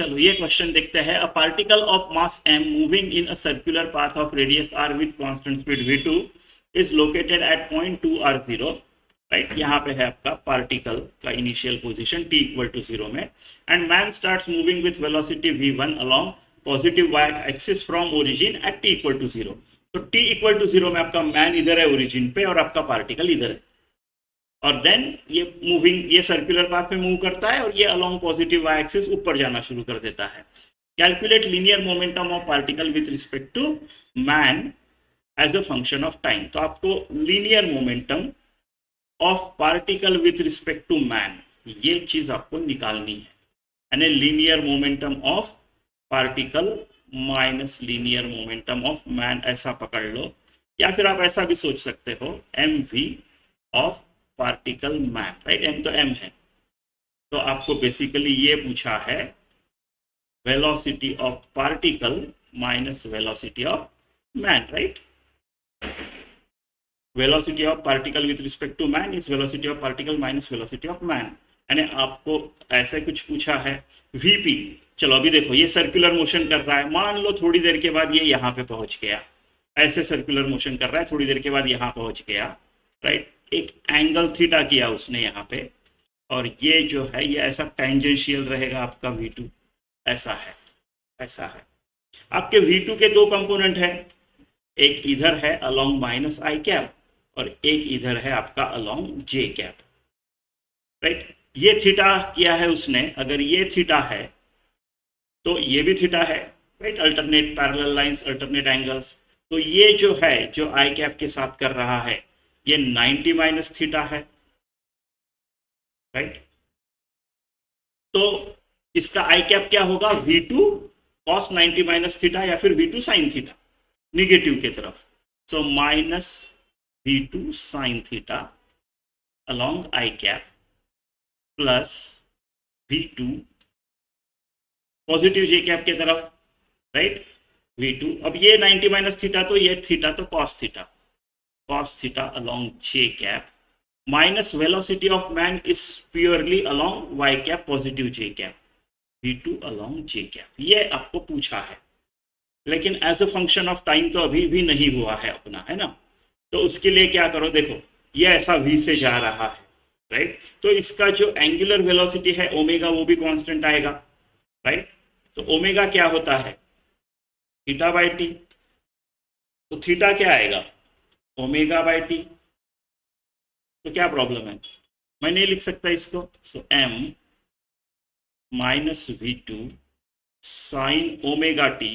चलो ये क्वेश्चन देखते हैं। A particle of mass m moving in a circular path of radius r with constant speed v2 is located at point 2 r0, right. यहाँ पे है आपका पार्टिकल का initial position t equal to 0 में, and man starts moving with velocity v1 along positive y axis from origin at t equal to 0। तो t equal to 0 में आपका man इधर है ओरिजिन पे और आपका पार्टिकल इधर है, और देन ये मूविंग, ये सर्कुलर पाथ में मूव करता है और ये अलोंग पॉजिटिव वाई एक्सिस ऊपर जाना शुरू कर देता है। Calculate linear momentum of particle with respect to man as a function of time. तो आपको linear momentum of particle with respect to man, ये चीज आपको निकालनी है, यानी linear momentum of particle minus linear momentum of man, ऐसा पकड़ लो। या फिर आप ऐसा भी सोच सकते हो, M V of particle man, right. M तो एम है, तो आपको बेसिकली ये पूछा है velocity of particle minus velocity of man, right. Velocity of particle with respect to man is velocity of particle minus velocity of man. यानी आपको ऐसे कुछ पूछा है वीपी। चलो अभी देखो, ये सर्कुलर मोशन कर रहा है, मान लो थोड़ी देर के बाद ये यहाँ पे पहुंच गया, ऐसे सर्कुलर मोशन कर रहा है, थोड़ी देर के बाद यहाँ पहुंच गया, राइट। एक एंगल थीटा किया उसने यहाँ पे, और ये जो है ये ऐसा टेंजेंशियल रहेगा आपका v2, ऐसा है, ऐसा है। आपके v2 के दो कंपोनेंट है, एक इधर है अलोंग माइनस आई कैप और एक इधर है आपका अलोंग जे कैप, राइट। ये थीटा किया है उसने, अगर ये थीटा है तो ये भी थीटा है, right. Alternate parallel lines, alternate angles. तो ये जो है, जो आई कैप के साथ कर रहा है, ये 90 माइनस थीटा है, राइट। तो इसका आई कैप क्या होगा, v2 cos 90 माइनस थीटा या फिर v2 साइन थीटा, निगेटिव के तरफ। So minus v2 sine theta along i cap plus v2 positive j cap के तरफ, राइट, v2। अब ये 90 माइनस थीटा, तो ये थीटा तो cos theta along j cap minus velocity of man is purely along y cap positive j cap, v2 along j cap। ये आपको पूछा है, लेकिन as a function of time तो अभी भी नहीं हुआ है अपना, है ना। तो उसके लिए क्या करो, देखो ये ऐसा v से जा रहा है, राइट। तो इसका जो एंगुलर वेलोसिटी है ओमेगा, वो भी कांस्टेंट आएगा, राइट। तो ओमेगा क्या होता है, थीटा बाई टी। तो थीटा क्या आएगा, ओमेगा बाई टी। तो क्या प्रॉब्लम है, मैं नहीं लिख सकता इसको। So m minus v2 sine omega t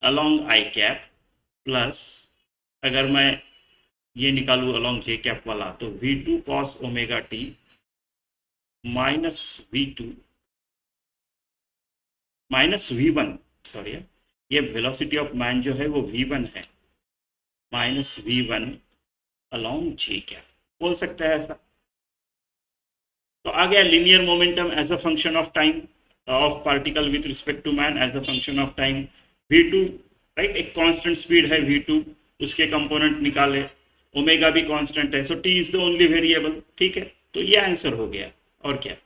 along i cap plus, अगर मैं ये निकालू अलोंग जे कैप वाला, तो v2 cos omega T minus v2 minus v1, sorry ये वेलोसिटी ऑफ मैन जो है वो v1 है, माइनस v1 अलोंग जे कैप, बोल सकते हैं ऐसा। तो आ गया linear momentum as a function of time of particle with respect to man as a function of time, v2, right. एक कांस्टेंट स्पीड है v2, उसके कंपोनेंट निकाले, ओमेगा भी कांस्टेंट है, so t is the only variable, ठीक है। तो ये आंसर हो गया, और क्या।